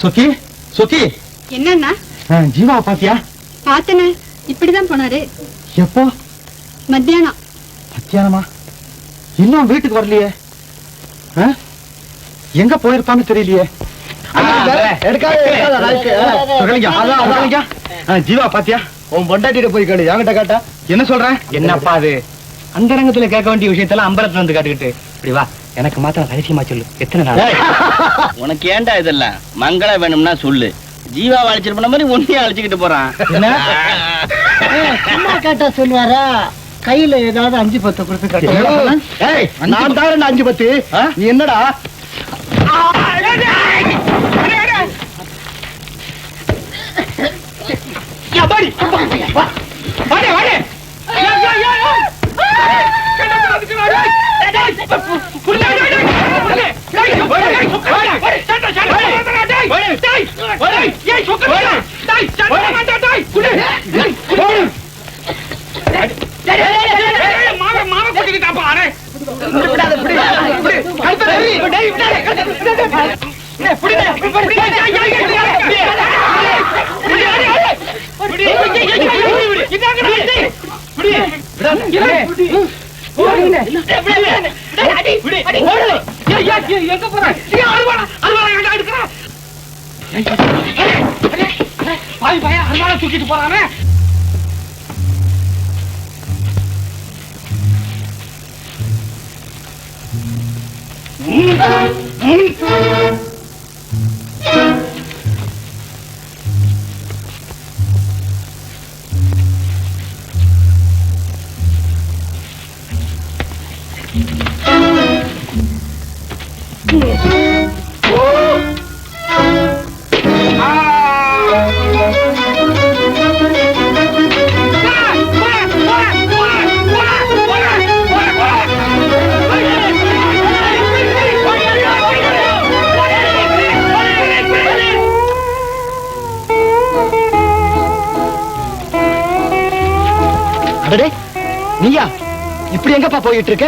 சுக்கி சுக்கி என்னன்னா ஜீவா பாத்தியா? பார்த்தனே, இப்படிதான் போனாரு. எப்போ? மத்தியானம். மத்தியானமா? இன்னும் வீட்டுக்கு வரலையே. எங்க போயிருப்பான்னு தெரியலையே. ஜீவா பாத்தியா? உன் பொண்டாட்டிட்ட போய் கேளு, என்கிட்ட கேட்டா என்ன சொல்றேன்? என்னப்பா அது அந்தரங்கத்துல கேட்க வேண்டிய விஷயத்தெல்லாம் அம்பலத்துல வந்து காட்டுக்கிட்டு இப்படி வா. எனக்கு மாத்திரம் ரகசியமா சொல்லு. எத்தனை நாள்? உனக்கு ஏண்டா இதெல்லாம்? மங்கள வேணும்னா சொல்லு. ஜீவா அழைச்சிட்டு போன மாதிரி ஒன்னையே அழைச்சிக்கிட்டு போறான். சும்மா கேட்டா சொல்லுவாரா? கையில ஏதாவது 5-10 கொடுத்து கேட்டா நான் தான் 5-10. நீ என்னடா? தூக்கிட்டு போறானே. நீயா இப்படி எங்கப்பா போயிட்டு இருக்க?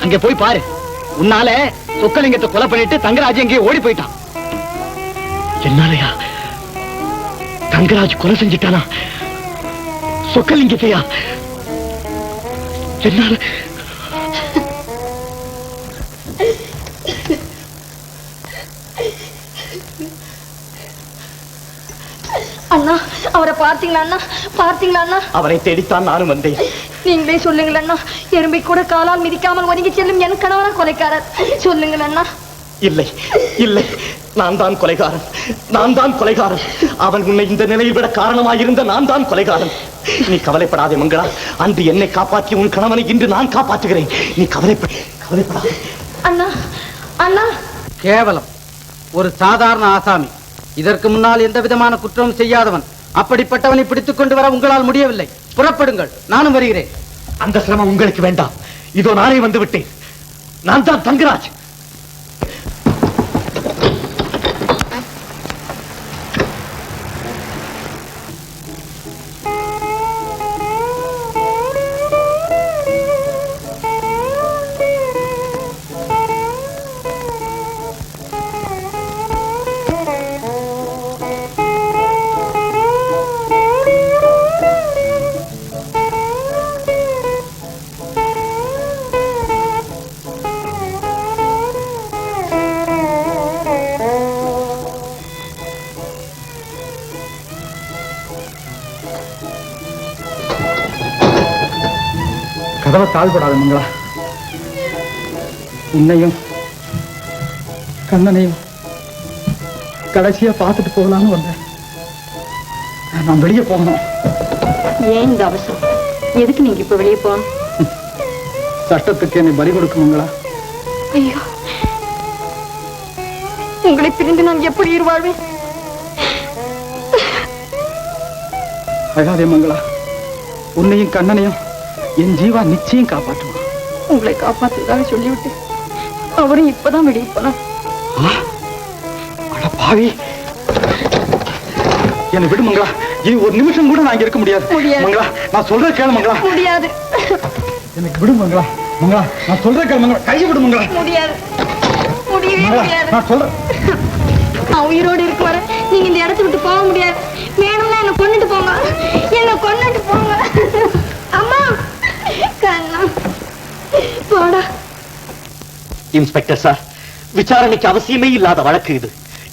அங்க போய் பாரு. உன்னால சொக்கலிங்கத்தை கொலை பண்ணிட்டு தங்கராஜ் எங்கேயோ ஓடி போயிட்டான். என்னாலயா? தங்கராஜ் கொலை செஞ்சிட்டானா? சொக்கலிங்கத்தையா? என்னால? அண்ணா, அவரை பார்த்தீங்களா அண்ணா? பார்த்தீங்களா அண்ணா? அவரை தேடித்தான் நானும் வந்தேன். நீங்களே சொல்லுங்கள் அண்ணா. எறும்பை கூட காலால் மிதிக்காமல் ஒதுங்கி செல்லும் என் கணவனா கொலைக்காரர். சொல்லுங்கள் அண்ணா. இல்லை இல்லை, நான் தான் கொலைகாரன். நான் தான் கொலைகாரன். அவன் உன்னை இந்த நிலையில் விட காரணமாயிருந்த நான் தான் கொலைகாரன். நீ கவலைப்படாதே மங்களா. அன்று என்னை காப்பாற்றி உன் கணவனை இன்று நான் காப்பாற்றுகிறேன். நீ கவலைப்படாதே. அண்ணா அண்ணா. கேவலம் ஒரு சாதாரண ஆசாமி. இதற்கு முன்னால் எந்த விதமான குற்றமும் செய்யாதவன். அப்படிப்பட்டவனை பிடித்துக் கொண்டு வர உங்களால் முடியவில்லை. புறப்படுங்கள், நானும் வருகிறேன். அந்த சிரமம் உங்களுக்கு வேண்டாம். இதோ நானே வந்து விட்டேன். நான் தான் தங்கராஜ். கதவை தாழ்படாத மங்களா. உன்னையும் கண்ணனையும் கடைசியா பார்த்துட்டு போகலான்னு வந்தேன். நான் வெளியே போகணும். ஏன் இந்த அவசரம்? எதுக்கு நீங்க இப்ப வெளியே போகணும்? சட்டத்துக்கு என்னை பலி கொடுக்கும் மங்களா. ஐயோ, உங்களை பிரிந்து நான் எப்படி இருவாழ்வேன்? அழாதே மங்களா. உன்னையும் கண்ணனையும் என் ஜீவா நிச்சயம் காப்பாற்றுவான். உங்களை காப்பாற்றுவதாக சொல்லிவிட்டு அவரும் இப்பதான் வெளியே போனார். அட பாவி, என்னை விடு மங்களா. இனி ஒரு நிமிஷம் கூட நான் இங்க இருக்க முடியாது. மங்களா, நான் சொல்ற கேளு மங்களா. முடியாது. எனக்கு விடு மங்களா. மங்களா, நான் சொல்ற கேளு மங்களா. கையை விடு மங்களா. முடியாது. முடியவே முடியாது. நான் சொல்றேன். நான் உயிரோடு இருக்க வர நீங்க இந்த இடத்த விட்டு போக முடியாது. வேணும்னா என்ன கொண்டுட்டு போங்க, என்ன கொண்டுட்டு போங்க. அம்மா கண்ணா போடா. இன்ஸ்பெக்டர் சார், விசாரணைக்கு அவசியமே இல்லாத வழக்கு இது.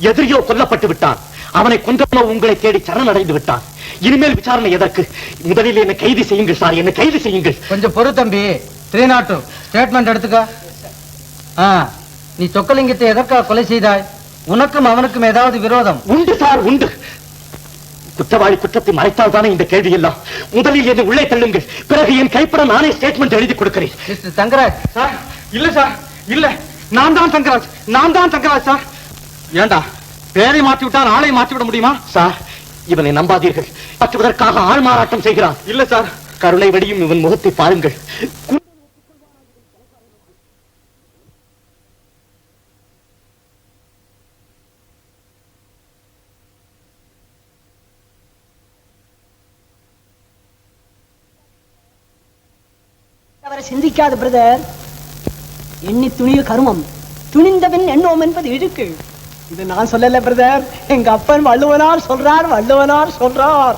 எதிரியோ கொல்லப்பட்டு விட்டான், அவனை கொன்றவனோ உங்களை தேடி சரணடைந்து விட்டான். இனிமேல் விசாரணை எதற்கு? முதலில் என்ன கைது செய்யுங்கள் சார், என்ன கைது செய்யுங்கள். கொஞ்சம் பொறு தம்பி. 302 ஸ்டேட்மெண்ட் எடுத்துக்க. நீ சொக்கலிங்கத்தை எதற்காக கொலை செய்தாய்? உனக்கும் அவனுக்கும் ஏதாவது விரோதம்? உண்டு சார், உண்டு. குற்றவாளி குற்றத்தை மறைத்தால் தானே இந்த கேள்வி எல்லாம். முதலில் என்னை உள்ளே தள்ளுங்கள், பிறகு என் கைப்பட நானே ஸ்டேட்மெண்ட் எழுதி கொடுக்கிறேன். மிஸ்டர் தங்கராஜ். சார் இல்ல சார், இல்ல நான் தான் தங்கராஜ் சார். ஏண்டா பேரை மாற்றி விட்டா ஆளை மாற்றி விட முடியுமா? சார், இவனை நம்பாதீர்கள். மாற்றுவதற்காக ஆள் மாறாட்டம் செய்கிறான். இல்ல சார், கருணை வடியும் இவன் முகத்தை பாருங்கள். அவரை சிந்திக்காத பிரதர். எண்ணி துணிய கருமம், துணிந்தவன் எண்ணோம் என்பது இழுக்கு. இது நான் சொல்லல பிரதர், எங்க அப்பன் வள்ளுவனார் சொல்றார்.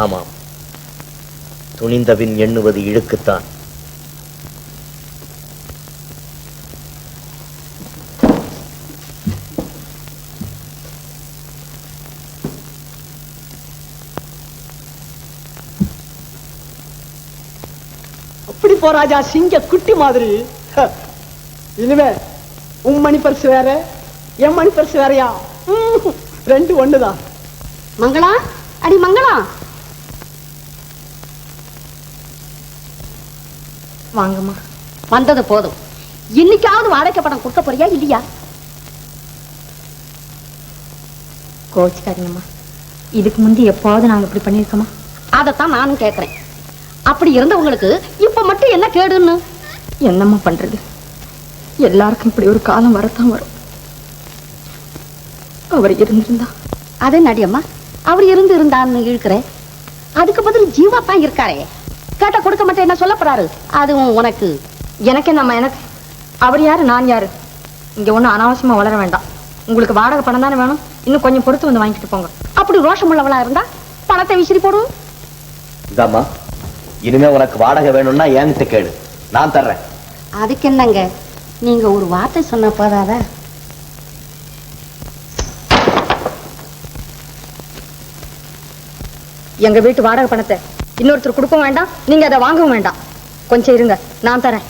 ஆமாம், துணிந்தவின் எண்ணுவது இழுக்குத்தான். அப்படி போராஜா, சிங்க குட்டி மாதிரி. இனிமே உன் மணி பரிசு வேற, என் மணி பரிசு வேறையா? ரெண்டு ஒண்ணுதான். மங்களா, அடி மங்களா, வாங்கம்மா. வந்தது போதும். இன்னைக்காவது வாடகை படம் கொடுக்க போறியா இல்லையா? கோச்சுக்காதீங்கம்மா, இதுக்கு முந்தி எப்பாவது நாங்க இப்படி பண்ணிருக்கோமா? அதைத்தான் நானும் கேட்கிறேன். அப்படி இருந்தவங்களுக்கு இப்ப மட்டும் என்ன கேடுன்னு? என்னம்மா பண்றது, எல்லாருக்கும் இப்படி ஒரு காலம் வரத்தான் வரும். அவர் இருந்திருந்தா. அதே நடியம்மா, அவர் இருந்தான்னு இழுக்கிற, அதுக்கு பதில் ஜீவா தான் இருக்காரே. கேட்ட கொடுக்க மாட்டேன் என்ன சொல்ல போறாரு? அதுவும் உனக்கு எனக்கு நம்ம எனக்கு அவர் யாரு நான் யாரு? இங்க ஒண்ணு அனாவசியமா வளர வேண்டாம். உங்களுக்கு வாடகை பணம் தானே வேணும், இன்னும் கொஞ்சம் பொறுத்து வந்து வாங்கிட்டு போங்க. அப்படி ரோஷம் உள்ளவளா இருந்தா பணத்தை விசிறி போடும். இதாம்மா, இனிமே உனக்கு வாடகை வேணும்னா என்கிட்ட கேடு, நான் தர்றேன். அதுக்கு என்னங்க, நீங்க ஒரு வார்த்தை சொன்ன போதாதா? எங்க வீட்டு வாடகை பணத்தை இன்னொருத்தர் கொடுக்க வேண்டாம், நீங்க அதை வாங்கவும் வேண்டாம். கொஞ்சம் இருங்க, நான் தரேன்.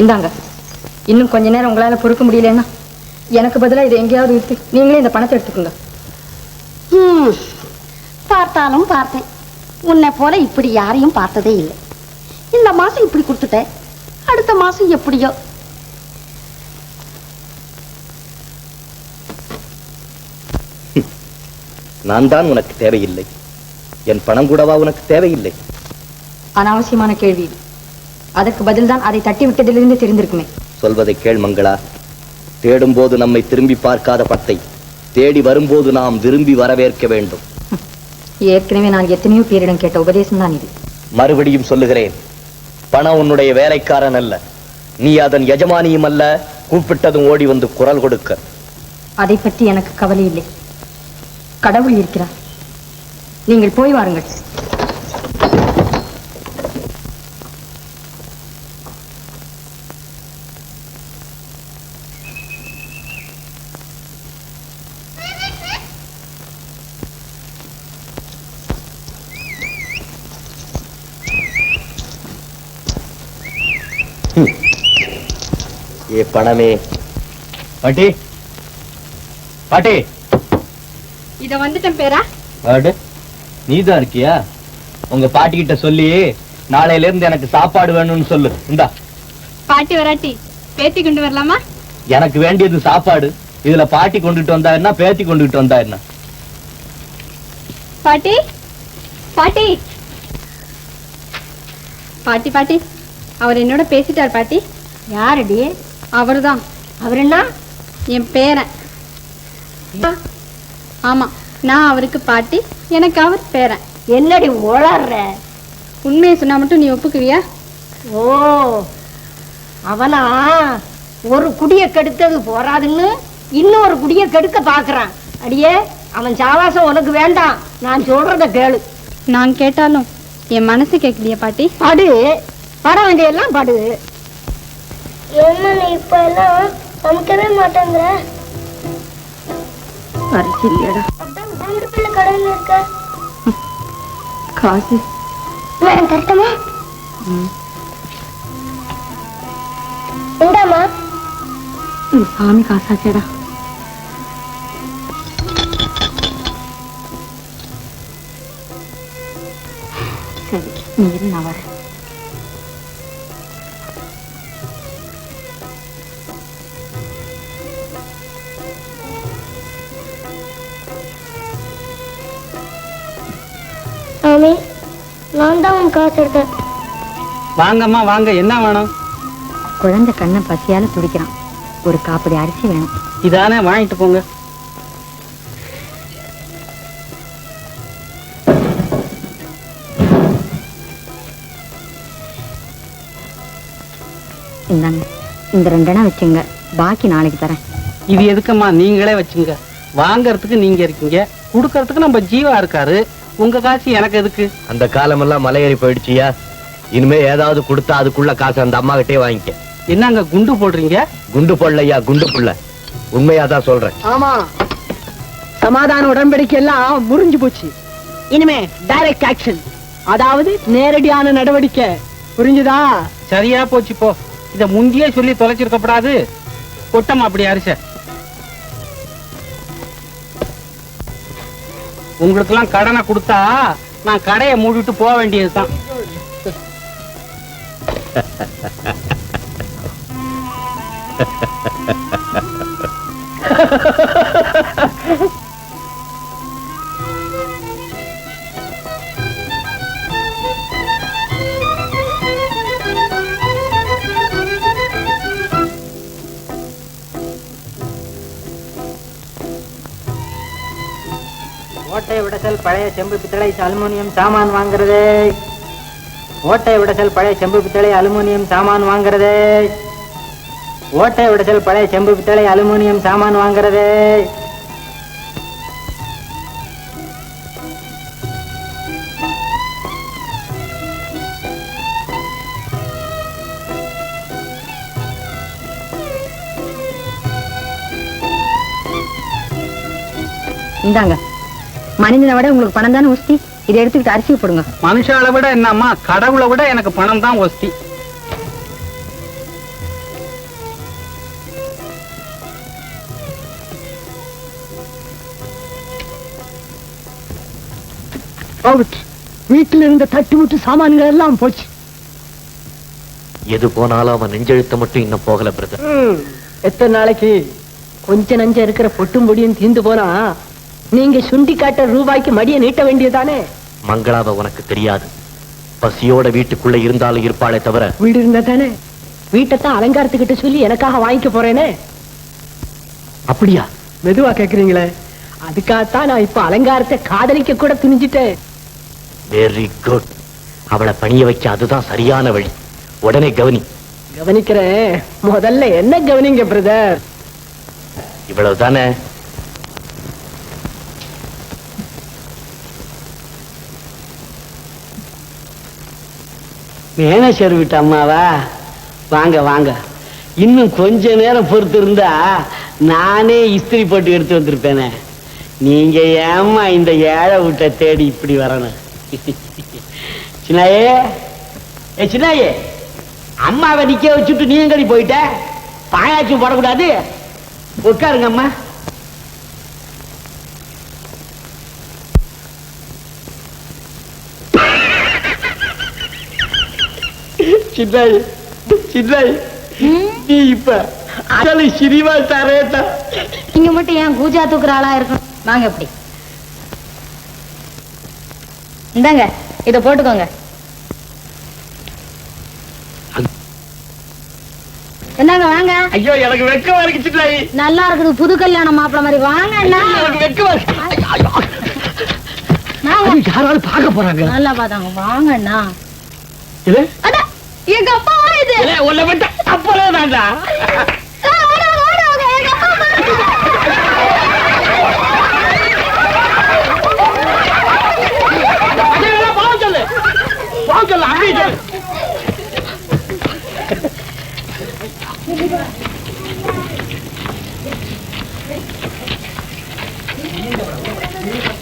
இந்தாங்க. இன்னும் கொஞ்ச நேரம் உங்களால பொறுக்க முடியலன்னா எனக்கு பதிலா இதை எங்கேயாவது விட்டு நீங்களே இந்த பணத்தை எடுத்துக்கோங்க. பார்த்தாலும் பார்த்தேன், உன்னை போல இப்படி யாரையும் பார்த்ததே இல்லை. இந்த மாசம் இப்படி கொடுத்துட்டேன், அடுத்த மாசம் எப்படியோ. நான் தான் உனக்கு தேவையில்லை, என் பணம் கூடவா உனக்கு தேவையில்லை? அனாவசியமான கேள்வி இது. அதற்கு பதில் தான் அதை தட்டி விட்டதிலிருந்து தெரிந்திருக்குமே. சொல்வதை கேள் மங்களா. தேடும் போது நம்மை திரும்பி பார்க்காத பத்தை தேடி வரும்போது நாம் விரும்பி வரவேற்க வேண்டும். ஏற்கனவே நான் எத்தனையோ பேரிடம் கேட்ட உபதேசம் தான் இது. மறுபடியும் சொல்லுகிறேன், பணம் உன்னுடைய வேலைக்காரன் அல்ல, நீ அதன் எஜமானியும் அல்ல. கூப்பிட்டதும் ஓடி வந்து குரல் கொடுக்க. அதை பற்றி எனக்கு கவலை இல்லை, கடவுள் இருக்கிறார். நீங்கள் போய் வாருங்கள். ஏ பணமே. பாட்டி, பாட்டி. இத வந்துட்டேன் பேரா. நீதான் இருக்கியா? உங்க பாட்டி கிட்ட சொல்லி நாளையில இருந்து எனக்கு சாப்பாடு வேணும்னு சொல்லு. இந்தா. பாட்டி வராட்டி பேத்தி கொண்டு வரலாமா? எனக்கு வேண்டியது சாப்பாடு. இதுல பாட்டி கொண்டுட்டு வந்தா என்ன, பேத்தி கொண்டுட்டு வந்தா என்ன? பாட்டி, பாட்டி, பாட்டி, பாட்டி, அவர் என்னோட பேசிட்டார் பாட்டி. யாரடி? அவர்தான். அவர் என்ன? என் பேரன். ஆமா, நான் அவருக்கு பாட்டி, எனக்கு அவர் பேரன். என்னடி உளர்ற? உண்மையை சொன்னா மட்டும் நீ ஒப்புக்குவியா? ஓ, அவனா ஒரு குடிய கெடுத்தது போராதுன்னு இன்னொரு குடிய கெடுக்க பாக்குறான். அடியே, அவன் சாவாசம் உனக்கு வேண்டாம். நான் சொல்றத கேளு. நான் கேட்டாலும் என் மனசு கேட்கலையே பாட்டி. படு, பட வேண்டியெல்லாம் படு. என்ன இப்ப எல்லாம் சமைக்கவே மாட்டேங்கிற? அரிசி இல்லையடா. கடையில் இருக்க காசு நான் கரெக்டமா? இந்தாமா. சாமி காசாச்சேடா. சரி, நீ இரு, நான் வரேன். சாமி, நான் தான் உன் காசு எடுத்தேன். வாங்கம்மா வாங்க, என்ன வேணும்? குழந்தை கண்ணை பசியால துடிக்கிறான். ஒரு காப்படி அரிசி வேணும். இதானே, வாங்கிட்டு போங்க. இந்தாங்க, இந்த 2 வச்சுங்க, பாக்கி நாளைக்கு தரேன். இது எதுக்கும்மா, நீங்களே வச்சுங்க. வாங்கறதுக்கு நீங்க இருக்கீங்க, கொடுக்கறதுக்கு நம்ம ஜீவா இருக்காரு. உங்க காசு எனக்கு எதுக்கு? அந்த காலமெல்லாம் மலையேறி போயிடுச்சியா. இனிமே ஏதாவது கொடுத்தா அதுக்குள்ள காசு அந்த அம்மா கிட்டே வாங்கிக்க. என்னங்க குண்டு போடுறீங்க? குண்டு போடலையா, குண்டு புள்ள. உண்மையாதான் சொல்றேன். ஆமா, சமாதான உடன்படிக்கை எல்லாம் முறிஞ்சு போச்சு. இனிமே டைரக்ட் ஆக்ஷன், அதாவது நேரடியான நடவடிக்கை. புரிஞ்சுதா? சரியா போச்சு போ. இத முந்தியே சொல்லி தொலைச்சிருக்கப்படாது. கொட்டம் அப்படி அரிச. உங்களுக்கு எல்லாம் கடனை கொடுத்தா நான் கடையை மூடிட்டு போக வேண்டியதுதான். ஓட்டை உடைசல் பழைய செம்பு பித்தளை அலுமினியம் சாமான் வாங்குறது. ஓட்டை உடைசல் பழைய செம்பு பித்தளை அலுமினியம் சாமான் வாங்குறது. ஓட்டை உடைசல் பழைய செம்பு பித்தளை அலுமினியம் சாமான் வாங்குறது. இந்தாங்க, மனிதனை விட உங்களுக்கு பணம் தானே உஸ்தி. இதை எடுத்துக்கிட்டு அரிசி போடுங்க. மனுஷால விட என்னம்மா, கடவுளை விட எனக்கு பணம் தான் ஒஸ்தி. வீட்டுல இருந்த தட்டு முட்டு சாமான்கள் எல்லாம் போச்சு. எது போனாலும் அவன் நெஞ்செழுத்த மட்டும் இன்னும் போகல பிரதர். எத்தனை நாளைக்கு? கொஞ்ச நஞ்ச இருக்கிற பொட்டும் பொடியும் தீந்து போனா நீங்க சுண்டி காட்ட ரூபாய்க்கு மடிய நீட்ட வேண்டியதானே? மங்களாவை உனக்கு தெரியாது. பசியோட வீட்டுக்குள்ள இருந்தாலும் இருப்பாளே தவிர. வீடு இருந்தா தானே. வீட்டைத்தான் அலங்காரத்துக்கிட்ட சொல்லி எனக்காக வாங்கிக்க போறேனே. அப்படியா? மெதுவா கேக்குறீங்களே, அதுக்காகத்தான் நான் இப்ப அலங்காரத்தை காதலிக்க கூட துணிஞ்சிட்டேன். Very good. அவளை பணிய வைக்க அதுதான் சரியான வழி. உடனே கவனி. கவனிக்கிறேன். முதல்ல என்ன கவனிங்க பிரதர். இவ்வளவுதானே? மேனேஜர் வீட்டு அம்மாவா? வாங்க வாங்க. இன்னும் கொஞ்ச நேரம் பொறுத்து இருந்தா நானே இஸ்திரி போட்டு எடுத்து வந்திருப்பேனே. நீங்க ஏம்மா இந்த ஏழை வீட்டை தேடி இப்படி வரணும்? சின்னாயே, சின்னாயே, அம்மாவை நிக்க வச்சுட்டு நீ எங்கடி போயிட்ட? பாயாச்சும் போடக்கூடாது. உட்காருங்க அம்மா. சின்னாய், சின்னாய், நீ இப்ப அசலி சினிமா தரேட்டா. நீங்க மட்டும் ஏன் பூஜா தூக்குற ஆளா இருக்கணும்? வாங்க எப்படி. இந்தாங்க, இத போட்டுக்கோங்க. என்னங்க வாங்க. ஐயோ, எனக்கு வெக்கமா இருக்கு சின்னாய். நல்லா இருக்குது, புது கல்யாணம் மாப்பிள்ள மாதிரி. வாங்க அண்ணா. எனக்கு வெக்கமா இருக்கு. யாராவது பார்க்க போறாங்க. நல்லா பாத்தாங்க. வாங்க அண்ணா. இது எங்க அப்பா இது உன்னை மட்டும் அப்பளே தாண்டா. சொல்லு அப்படி சொல்லு.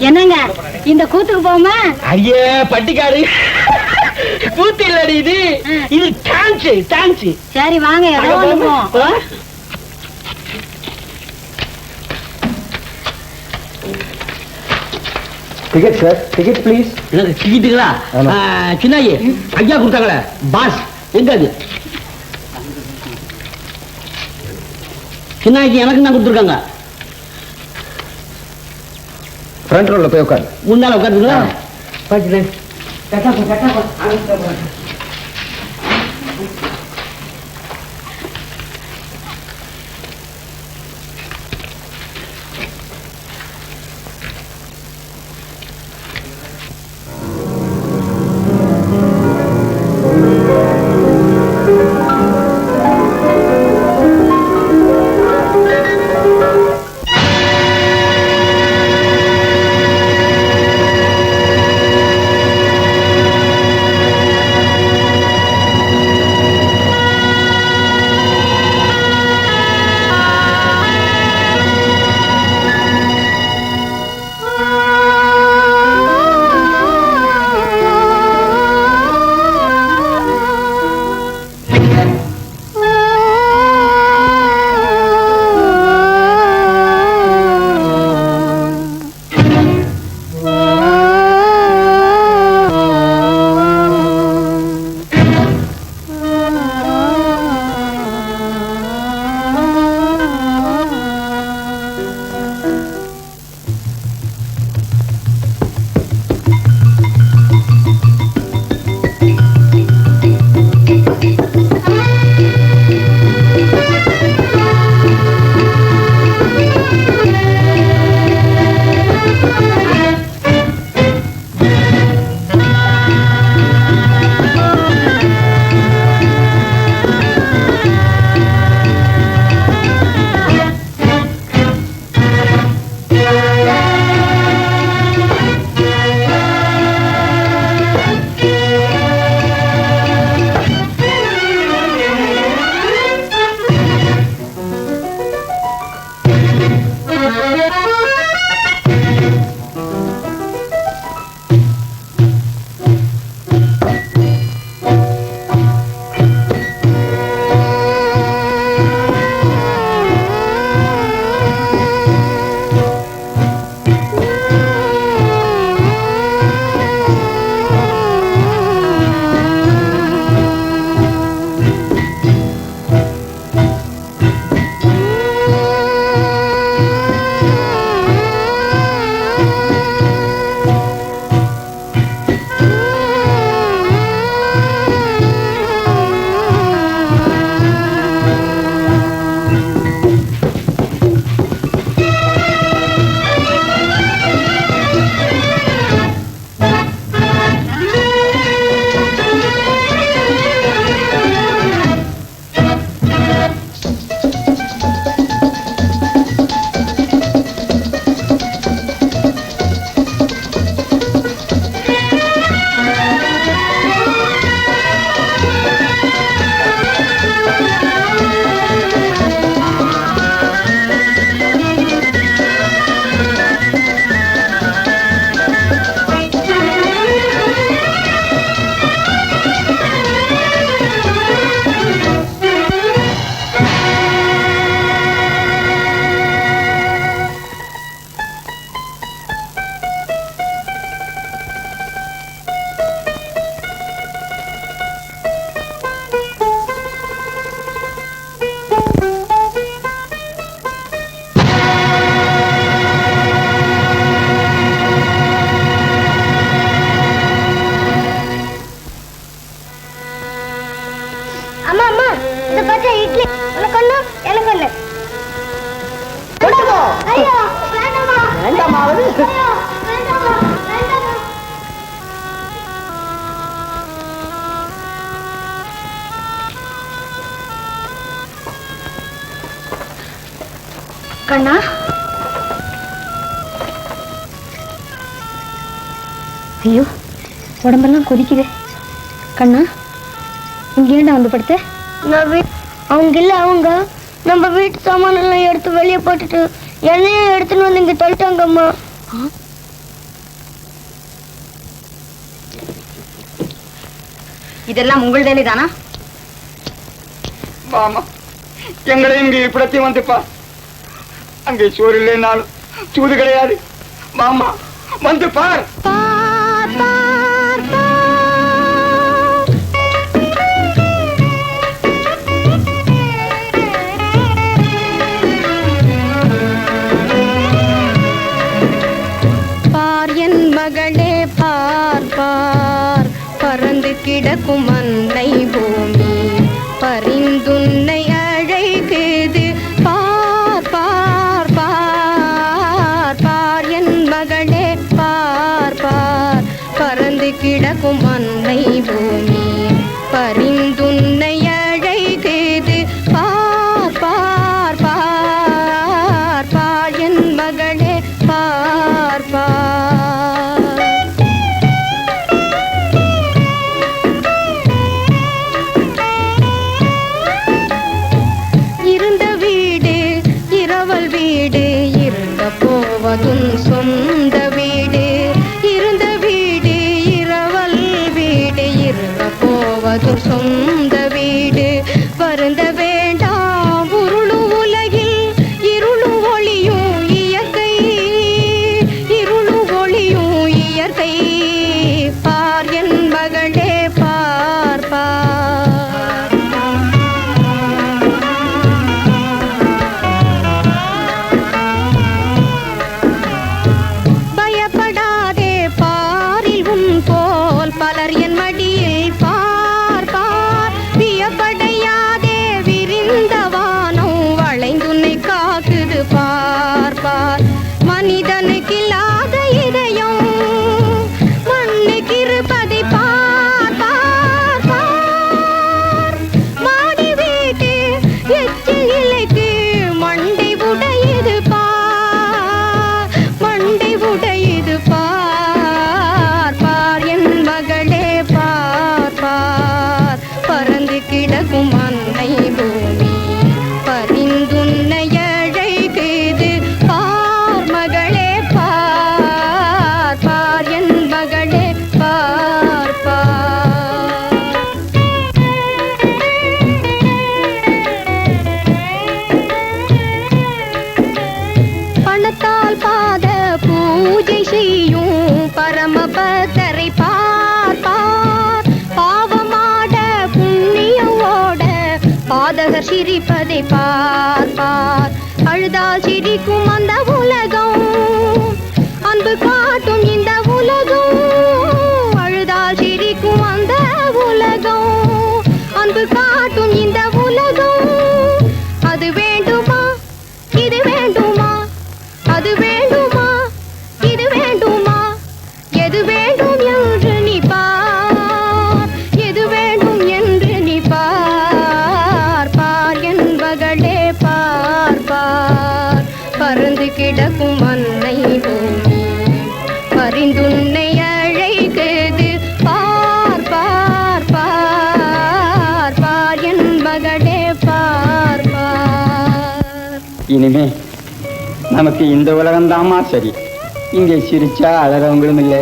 என்னங்க இந்த கூத்துக்கு போமா? ஐயே பட்டிக்காடு கூத்து இல்லடி இது, இது டான்ஸ் டான்ஸ். சரி வாங்க ஏதோ ஒண்ணு போவோம். Ticket sir, ticket please. எனக்கு டிக்கெட்டுங்களா? சின்னாயி ஐயா கொடுத்தாங்களே பாஸ், எங்க அது? சின்னாய்க்கு எனக்கு தான் கொடுத்துருக்காங்க. ஃப்ரண்ட் ரோல போய் உட்காரு. முன்னால உட்காந்துங்களா? கண்ணா ஐயோ உடம்பெல்லாம் கொதிக்குது. கண்ணா இங்க ஏண்டா வந்து படுத்த? அவங்க இல்ல அவங்க நம்ம வீட்டு சாமான எல்லாம் எடுத்து வெளியே போட்டுட்டு என்னையும் எடுத்துன்னு வந்து இங்க தள்ளிட்டாங்கம்மா. இதெல்லாம் உங்கள் வேலை தானா? மாமா எங்களையும் இங்கே இப்படத்தையும் வந்துப்பா. அங்கே சோறு இல்லைனாலும் சூது கிடையாது. மாமா வந்து பார். பார் என் மகளே பார் பார், பறந்து கிடக்கும் அன்னை பூமி பரிந்துன்னை அழைக்குது. பார் பார் பார் பார் என் மகளே பார் பார், பறந்து கிடக்கும் அன்னை பூமி பரிந்துன்னை அழைக்குது. பார் பார் பார் பார் என் மகளே பார் பார். இருந்த வீடு இரவல் வீடு, இருந்த போவதும் சொந்த வீடு. இருந்த வீடு இரவல் வீடு, இருந்த போவதும் சொந்த வீடு. வருந்த வேண்டாம் உருளு உலகில், இருளு ஒளியும் இயற்கை, இருளு ஒளியும் இயற்கை. பார் என் மகளே பார் பார். பயப்படாதே பாரில் உன் போல் பலர் என் மடியில். பார் பார் வியப்படையாதே விரிந்த வானம் வளைந்துன்னை காக்குது. பார் பார் மனிதனுக்கு இல்லாத இதயம் மண்ணுக்கு இருப்பதை பார் பார் பார். மாடி வீட்டு எச்சில் இலைக்கு மண்டை உடையுது. பார் மண்டை உடையுது. பார் பார் என் மகளே பார் பார், பறந்து கிடக்கும் அன்னை பூமி பரிந்துன்னை அழைக்குது. பார் மகளே பார் பார் என் மகளே பார் பார். பணத்தால் பாத பூஜை செய்யும் பரமபக்தரை பார் பார். பாவமாட புண்ணியம் ஓட பாதகர் சிரிப்பதை பார் பார். அழுதால் சிரிக்கும் அந்த உலகம், அன்பு காட்டும் இந்த உலகம். அழுதால் சிரிக்கும் அந்த உலகம், அன்பு காட்டும் இந்த உலகம். அது வேண்டுமா இது வேண்டுமா, அது வேண்டுமா இது வேண்டுமா, எது வேண்டும் என்று நீ பார், எது வேண்டும் என்று நீ பார். பார் என் மகளே பார் பார், பறந்து கிடக்கும் அன்னை பூமி பரிந்துன்னை அழைக்குது. பார் பார் பார் பார் என் மகளே பார் பார். இனிமே நமக்கு இந்த உலகம்தாம்மா சரி. இங்கே சிரிச்சா அழறவங்களும் இல்லை,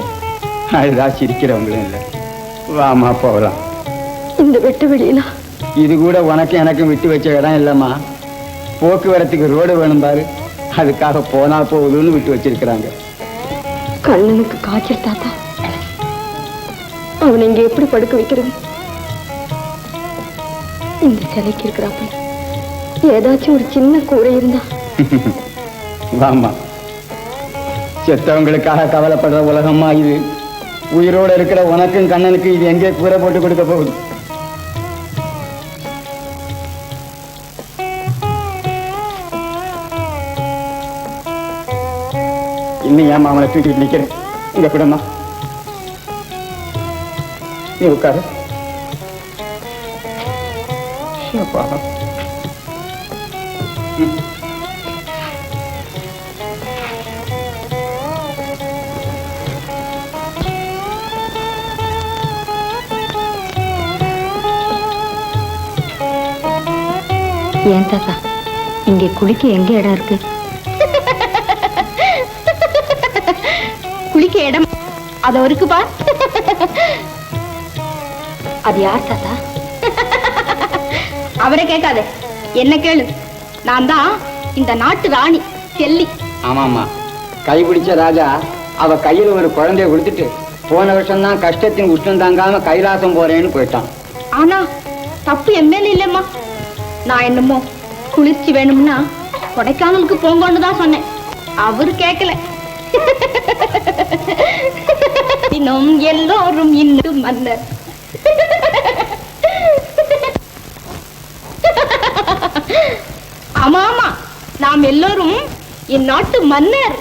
அழுதா சிரிக்கிறவங்களும் இல்லை. வாமா போகலாம். இந்த வெட்டு வெளியில இது கூட உனக்கு எனக்கு விட்டு வச்ச இடம் இல்லைம்மா. போக்குவரத்துக்கு ரோடு வேணும் பாரு, அதுக்காக போனா போகுதுன்னு விட்டு வச்சிருக்கிறாங்க. கண்ணனுக்கு காய்ச்சல் தாத்தா, அவனை இங்க எப்படி படுக்க வைக்கிறது? இந்த சிலைக்கு இருக்கிறாப்புல ஏதாச்சும் ஒரு சின்ன கூரை இருந்தா. வாமா, செத்தவங்களுக்காக கவலைப்படுற உலகம்மா இது. உயிரோடு இருக்கிற உனக்கும் கண்ணனுக்கு இது எங்கே கூரை போட்டு கொடுக்க போகுது? இன்னும் ஏமா அவனை தூக்கிட்டு நிக்கிறேன்? இங்க கூடமா நீ உட்காரு. அப்பா. ஏன் தாத்தா இங்கே குளிக்க எங்க இடம் இருக்கு? குளிக்க இடம் அது இருக்கு பார். அது யார் தாத்தா? அவரை கேட்காதே, என்ன கேளு. நான் தான் இந்த நாட்டு ராணி செல்லி. ஆமாமா, கைபிடிச்ச ராஜா அவ கையில ஒரு குழந்தைய கொடுத்துட்டு போன வருஷம் தான் கஷ்டத்தின் உஷ்ணம் தாங்காம கைலாசம் போறேன்னு போயிட்டான். ஆனா தப்பு என் மேல இல்லம்மா. நான் என்னமோ குளிர்ச்சி வேணும்னா கொடைக்கானலுக்கு போங்கன்னு தான் சொன்னேன். அவரு கேட்கல. இன்னும் எல்லோரும் இன்னும் மன்னர். ஆமா ஆமா, நாம் எல்லோரும் இந்நாட்டு மன்னர்.